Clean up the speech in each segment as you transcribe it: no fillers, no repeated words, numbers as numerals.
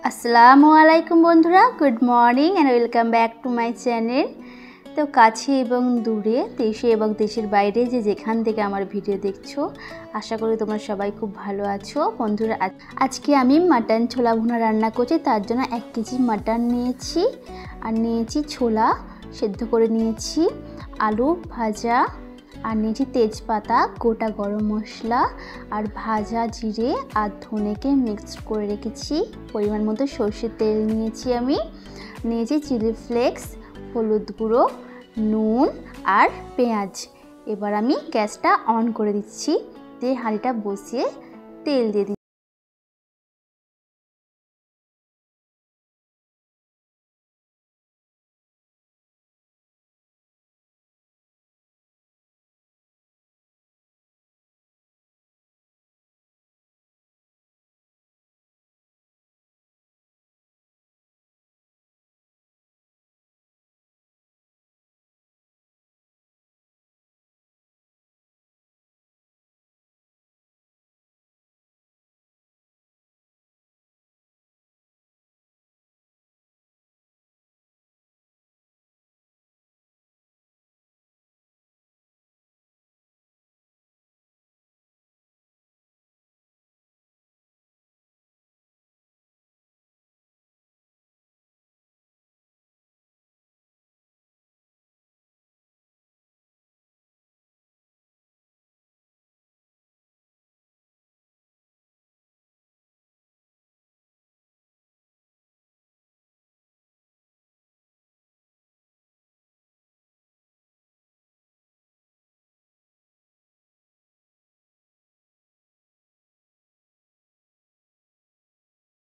আসসালামু আলাইকুম বন্ধুরা, good morning and welcome back to my channel. তো কাছে এবং দূরে, দেশে এবং দেশের বাইরে যে যেখান থেকে আমার ভিডিও দেখছো, আশা করি তোমরা সবাই খুব ভালো আছো। বন্ধুরা, আজকে আমি মাটন ছোলা ভুনা রান্না করছি। তার জন্য 1 কেজি মাটন নিয়েছি, আর নিয়েছি ছোলা সেদ্ধ করে নিয়েছি, আলু ভাজা, আর নিয়েছি তেজপাতা, গোটা গরম মশলা, আর ভাজা জিরে আর ধনেকে মিক্সড করে রেখেছি। পরিমাণ মতো সর্ষের তেল নিয়েছি, আমি নিয়েছি চিলি ফ্লেক্স, হলুদ গুঁড়ো, নুন আর পেঁয়াজ। এবার আমি গ্যাসটা অন করে দিচ্ছি, দিয়ে হাঁড়িটা বসিয়ে তেল দিয়ে দিচ্ছি।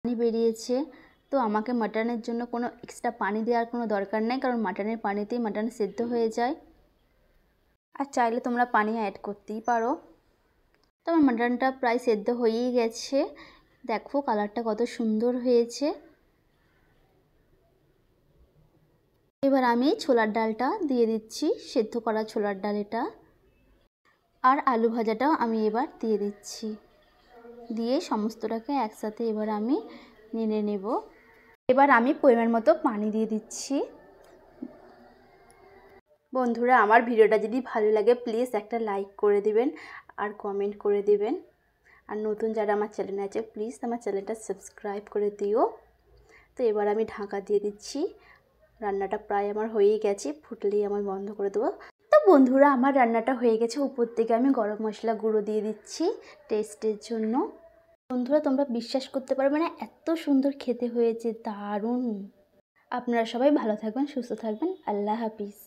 পানি বেরিয়েছে, তো আমাকে মাটনের জন্য কোনো এক্সট্রা পানি দেওয়ার কোনো দরকার নেই, কারণ মাটনের পানিতেই মাটন সেদ্ধ হয়ে যায়। আর চাইলে তোমরা পানি অ্যাড করতেই পারো। তো আমার মাটনটা প্রায় সেদ্ধ হয়েই গেছে, দেখো কালারটা কত সুন্দর হয়েছে। এবার আমি ছোলার ডালটা দিয়ে দিচ্ছি, সেদ্ধ করা ছোলার ডাল এটা, আর আলু ভাজাটাও আমি এবার দিয়ে দিচ্ছি। দিয়ে সমস্তটাকে একসাথে এবার আমি নেড়ে নেব। এবার আমি পরিমাণ মতো পানি দিয়ে দিচ্ছি। বন্ধুরা, আমার ভিডিওটা যদি ভালো লাগে প্লিজ একটা লাইক করে দিবেন আর কমেন্ট করে দিবেন। আর নতুন যারা আমার চ্যানেলে আছে প্লিজ আমার চ্যানেলটা সাবস্ক্রাইব করে দিও। তো এবার আমি ঢাকা দিয়ে দিচ্ছি। রান্নাটা প্রায় আমার হয়েই গেছে, ফুটলেই আমার বন্ধ করে দেবো। তো বন্ধুরা, আমার রান্নাটা হয়ে গেছে। উপর থেকে আমি গরম মশলা গুঁড়ো দিয়ে দিচ্ছি টেস্টের জন্য। বন্ধুরা, তোমরা বিশ্বাস করতে পারবে না, এত সুন্দর খেতে হয়েছে, দারুণ। আপনারা সবাই ভালো থাকবেন, সুস্থ থাকবেন। আল্লাহ হাফিজ।